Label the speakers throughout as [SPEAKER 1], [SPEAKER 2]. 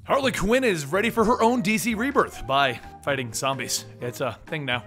[SPEAKER 1] Harley Quinn is ready for her own DC Rebirth by fighting zombies. It's a thing now.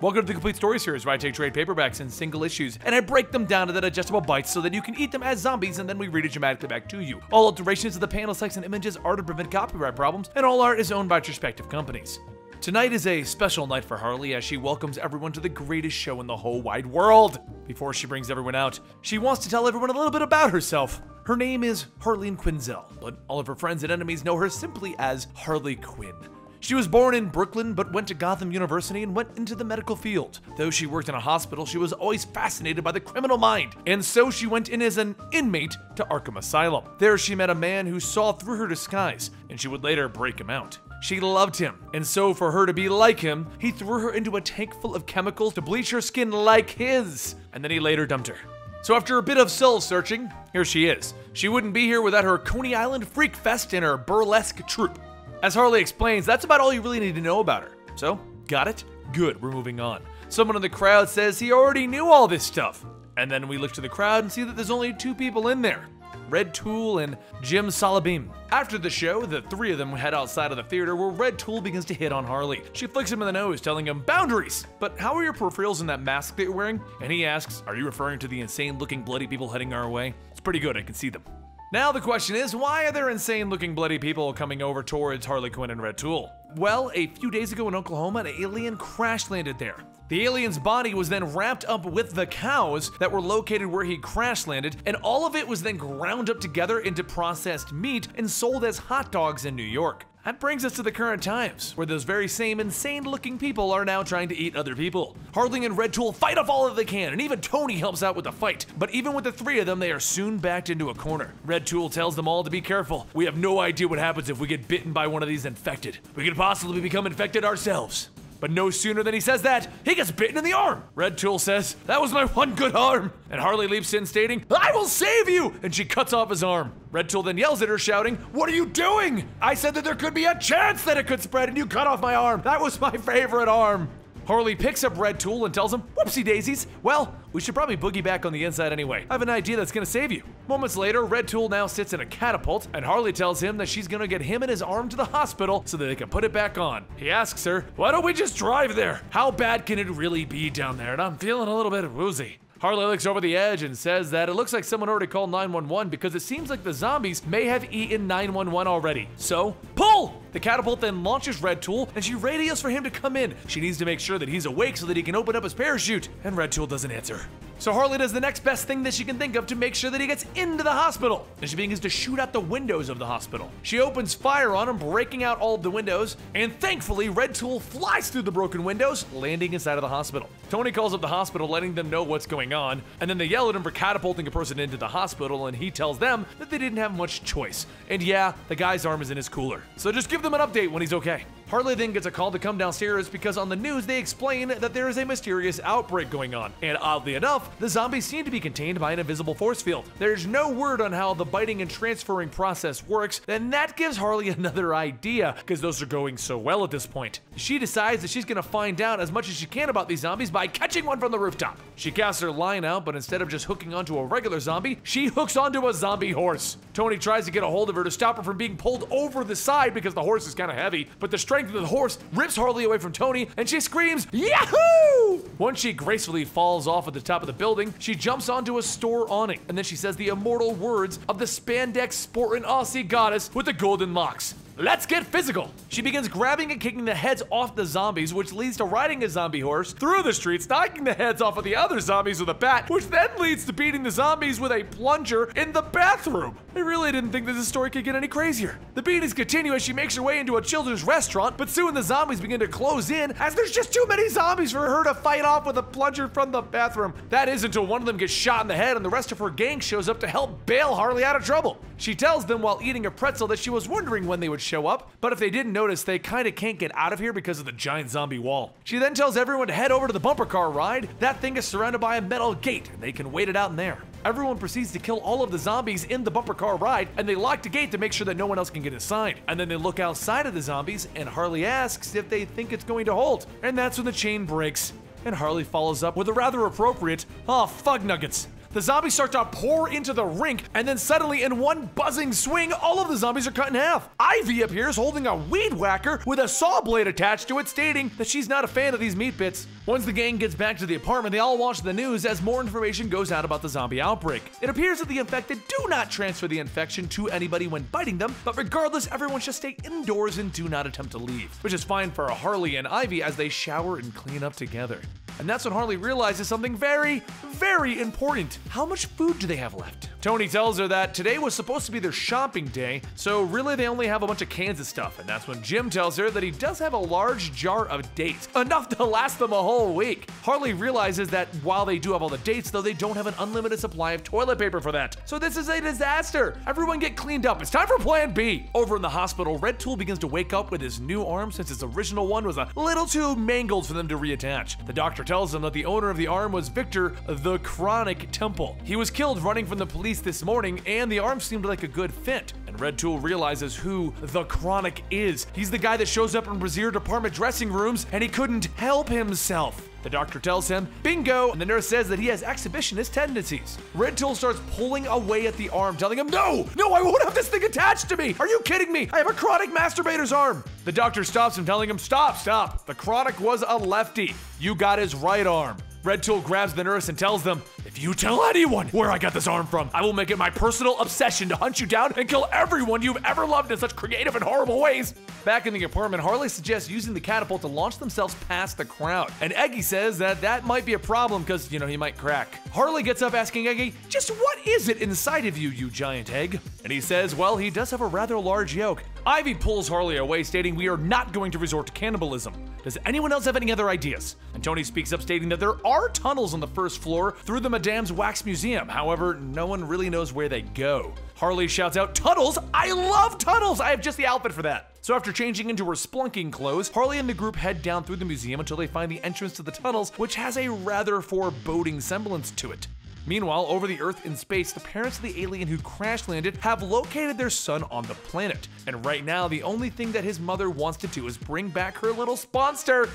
[SPEAKER 1] Welcome to the Complete Story Series, where I take trade paperbacks in single issues, and I break them down into digestible bites so that you can eat them as zombies, and then we read it dramatically back to you. All alterations of the panels, text, and images are to prevent copyright problems, and all art is owned by its respective companies. Tonight is a special night for Harley as she welcomes everyone to the greatest show in the whole wide world. Before she brings everyone out, she wants to tell everyone a little bit about herself. Her name is Harley Quinzel, but all of her friends and enemies know her simply as Harley Quinn. She was born in Brooklyn, but went to Gotham University and went into the medical field. Though she worked in a hospital, she was always fascinated by the criminal mind, and so she went in as an inmate to Arkham Asylum. There she met a man who saw through her disguise, and she would later break him out. She loved him, and so for her to be like him, he threw her into a tank full of chemicals to bleach her skin like his, and then he later dumped her. So after a bit of soul-searching, here she is. She wouldn't be here without her Coney Island freak fest and her burlesque troupe. As Harley explains, that's about all you really need to know about her. So, got it? Good, we're moving on. Someone in the crowd says he already knew all this stuff. And then we look to the crowd and see that there's only two people in there. Red Tool and Jim Salabim. After the show, the three of them head outside of the theater where Red Tool begins to hit on Harley. She flicks him in the nose, telling him, "Boundaries! But how are your peripherals in that mask that you're wearing?" And he asks, "Are you referring to the insane-looking bloody people heading our way?" It's pretty good, I can see them. Now the question is, why are there insane-looking bloody people coming over towards Harley Quinn and Red Tool? Well, a few days ago in Oklahoma, an alien crash landed there. The alien's body was then wrapped up with the cows that were located where he crash landed, and all of it was then ground up together into processed meat and sold as hot dogs in New York. That brings us to the current times, where those very same insane-looking people are now trying to eat other people. Harley and Red Tool fight off all that they can, and even Tony helps out with the fight. But even with the three of them, they are soon backed into a corner. Red Tool tells them all to be careful. "We have no idea what happens if we get bitten by one of these infected. We could possibly become infected ourselves." But no sooner than he says that, he gets bitten in the arm. Red Tool says, "That was my one good arm." And Harley leaps in stating, "I will save you!" And she cuts off his arm. Red Tool then yells at her shouting, "What are you doing? I said that there could be a chance that it could spread and you cut off my arm. That was my favorite arm." Harley picks up Red Tool and tells him, "Whoopsie daisies. Well, we should probably boogie back on the inside anyway. I have an idea that's gonna save you." Moments later, Red Tool now sits in a catapult, and Harley tells him that she's gonna get him and his arm to the hospital so that they can put it back on. He asks her, "Why don't we just drive there? How bad can it really be down there? And I'm feeling a little bit woozy." Harley looks over the edge and says that it looks like someone already called 911 because it seems like the zombies may have eaten 911 already. So, pull! The catapult then launches Red Tool, and she radios for him to come in. She needs to make sure that he's awake so that he can open up his parachute, and Red Tool doesn't answer. So Harley does the next best thing that she can think of to make sure that he gets into the hospital, and she begins to shoot out the windows of the hospital. She opens fire on him, breaking out all of the windows, and thankfully Red Tool flies through the broken windows, landing inside of the hospital. Tony calls up the hospital, letting them know what's going on, and then they yell at him for catapulting a person into the hospital, and he tells them that they didn't have much choice. And yeah, the guy's arm is in his cooler, so just give them an update when he's okay. Harley then gets a call to come downstairs because on the news they explain that there is a mysterious outbreak going on, and oddly enough, the zombies seem to be contained by an invisible force field. There's no word on how the biting and transferring process works, and that gives Harley another idea, because those are going so well at this point. She decides that she's gonna find out as much as she can about these zombies by catching one from the rooftop. She casts her line out, but instead of just hooking onto a regular zombie, she hooks onto a zombie horse. Tony tries to get a hold of her to stop her from being pulled over the side because the horse is kind of heavy, but the strength of the horse rips Harley away from Tony, and she screams, "Yahoo!" Once she gracefully falls off at the top of the building, she jumps onto a store awning, and then she says the immortal words of the spandex sporting Aussie goddess with the golden locks. "Let's get physical." She begins grabbing and kicking the heads off the zombies, which leads to riding a zombie horse through the streets, knocking the heads off of the other zombies with a bat, which then leads to beating the zombies with a plunger in the bathroom. I really didn't think that this story could get any crazier. The beatings continue as she makes her way into a children's restaurant, but soon the zombies begin to close in as there's just too many zombies for her to fight off with a plunger from the bathroom. That is until one of them gets shot in the head and the rest of her gang shows up to help bail Harley out of trouble. She tells them while eating a pretzel that she was wondering when they would show up, but if they didn't notice, they kinda can't get out of here because of the giant zombie wall. She then tells everyone to head over to the bumper car ride. That thing is surrounded by a metal gate, and they can wait it out in there. Everyone proceeds to kill all of the zombies in the bumper car ride, and they lock the gate to make sure that no one else can get inside. And then they look outside of the zombies, and Harley asks if they think it's going to hold. And that's when the chain breaks. And Harley follows up with a rather appropriate, "Oh, fuck nuggets." The zombies start to pour into the rink, and then suddenly, in one buzzing swing, all of the zombies are cut in half. Ivy appears holding a weed whacker with a saw blade attached to it, stating that she's not a fan of these meat bits. Once the gang gets back to the apartment, they all watch the news as more information goes out about the zombie outbreak. It appears that the infected do not transfer the infection to anybody when biting them, but regardless, everyone should stay indoors and do not attempt to leave, which is fine for Harley and Ivy as they shower and clean up together. And that's when Harley realizes something very, very important. How much food do they have left? Tony tells her that today was supposed to be their shopping day, so really they only have a bunch of cans of stuff. And that's when Jim tells her that he does have a large jar of dates, enough to last them a whole week. Harley realizes that while they do have all the dates, though, they don't have an unlimited supply of toilet paper for that. So this is a disaster. Everyone get cleaned up. It's time for plan B. Over in the hospital, Red Tool begins to wake up with his new arm since his original one was a little too mangled for them to reattach. The doctor tells him that the owner of the arm was Victor the Chronic Temple. He was killed running from the police this morning, and the arm seemed like a good fit. And Red Tool realizes who the Chronic is. He's the guy that shows up in Brazier department dressing rooms, and he couldn't help himself. The doctor tells him, bingo, and the nurse says that he has exhibitionist tendencies. Red Tool starts pulling away at the arm, telling him, no, I won't have this thing attached to me. Are you kidding me? I have a chronic masturbator's arm. The doctor stops him, telling him, stop. The Chronic was a lefty. You got his right arm. Red Tool grabs the nurse and tells them, if you tell anyone where I got this arm from, I will make it my personal obsession to hunt you down and kill everyone you've ever loved in such creative and horrible ways. Back in the apartment, Harley suggests using the catapult to launch themselves past the crowd. And Eggy says that might be a problem because, he might crack. Harley gets up asking Eggy, just what is it inside of you, you giant egg? And he says, well, he does have a rather large yolk. Ivy pulls Harley away, stating we are not going to resort to cannibalism. Does anyone else have any other ideas? And Tony speaks up, stating that there are tunnels on the first floor through the Madame's Wax Museum. However, no one really knows where they go. Harley shouts out, tunnels? I love tunnels! I have just the outfit for that. So after changing into her splunking clothes, Harley and the group head down through the museum until they find the entrance to the tunnels, which has a rather foreboding semblance to it. Meanwhile, over the Earth in space, the parents of the alien who crash landed have located their son on the planet. And right now, the only thing that his mother wants to do is bring back her little sponster.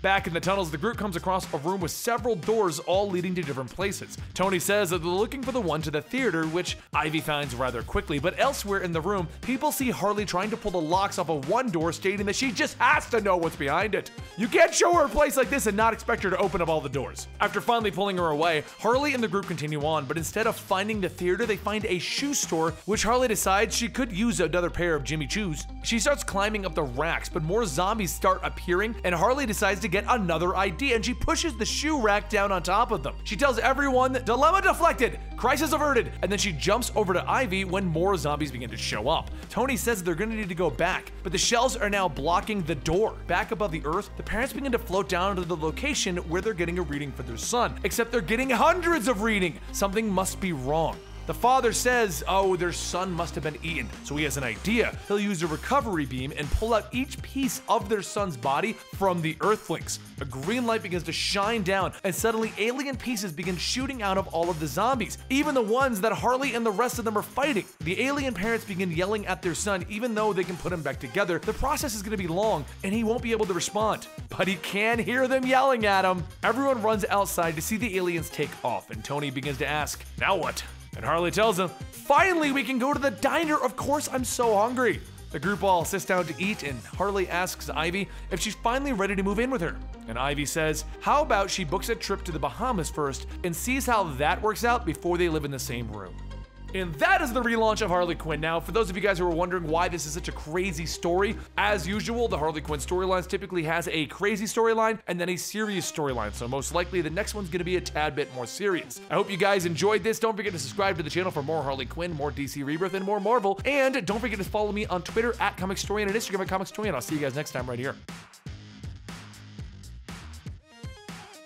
[SPEAKER 1] Back in the tunnels, the group comes across a room with several doors all leading to different places. Tony says that they're looking for the one to the theater, which Ivy finds rather quickly, but elsewhere in the room, people see Harley trying to pull the locks off of one door, stating that she just has to know what's behind it. You can't show her a place like this and not expect her to open up all the doors. After finally pulling her away, Harley and the group continue on, but instead of finding the theater, they find a shoe store, which Harley decides she could use another pair of Jimmy Choos. She starts climbing up the racks, but more zombies start appearing, and Harley decides to get another idea, and she pushes the shoe rack down on top of them. She tells everyone, dilemma deflected, crisis averted, and then she jumps over to Ivy when more zombies begin to show up. Tony says they're gonna need to go back, but the shells are now blocking the door. Back above the Earth, the parents begin to float down to the location where they're getting a reading for their son, except they're getting hundreds of readings. Something must be wrong. The father says, their son must have been eaten, so he has an idea. He'll use a recovery beam and pull out each piece of their son's body from the Earthlings. A green light begins to shine down, and suddenly alien pieces begin shooting out of all of the zombies, even the ones that Harley and the rest of them are fighting. The alien parents begin yelling at their son, even though they can put him back together. The process is going to be long, and he won't be able to respond, but he can hear them yelling at him. Everyone runs outside to see the aliens take off, and Tony begins to ask, now what? And Harley tells him, finally we can go to the diner, of course I'm so hungry. The group all sits down to eat, and Harley asks Ivy if she's finally ready to move in with her. And Ivy says, how about she books a trip to the Bahamas first and sees how that works out before they live in the same room. And that is the relaunch of Harley Quinn. Now, for those of you guys who are wondering why this is such a crazy story, as usual, the Harley Quinn storylines typically has a crazy storyline and then a serious storyline. So most likely the next one's gonna be a tad bit more serious. I hope you guys enjoyed this. Don't forget to subscribe to the channel for more Harley Quinn, more DC Rebirth, and more Marvel. And don't forget to follow me on Twitter at Comicstorian and Instagram at Comicstorian. I'll see you guys next time right here.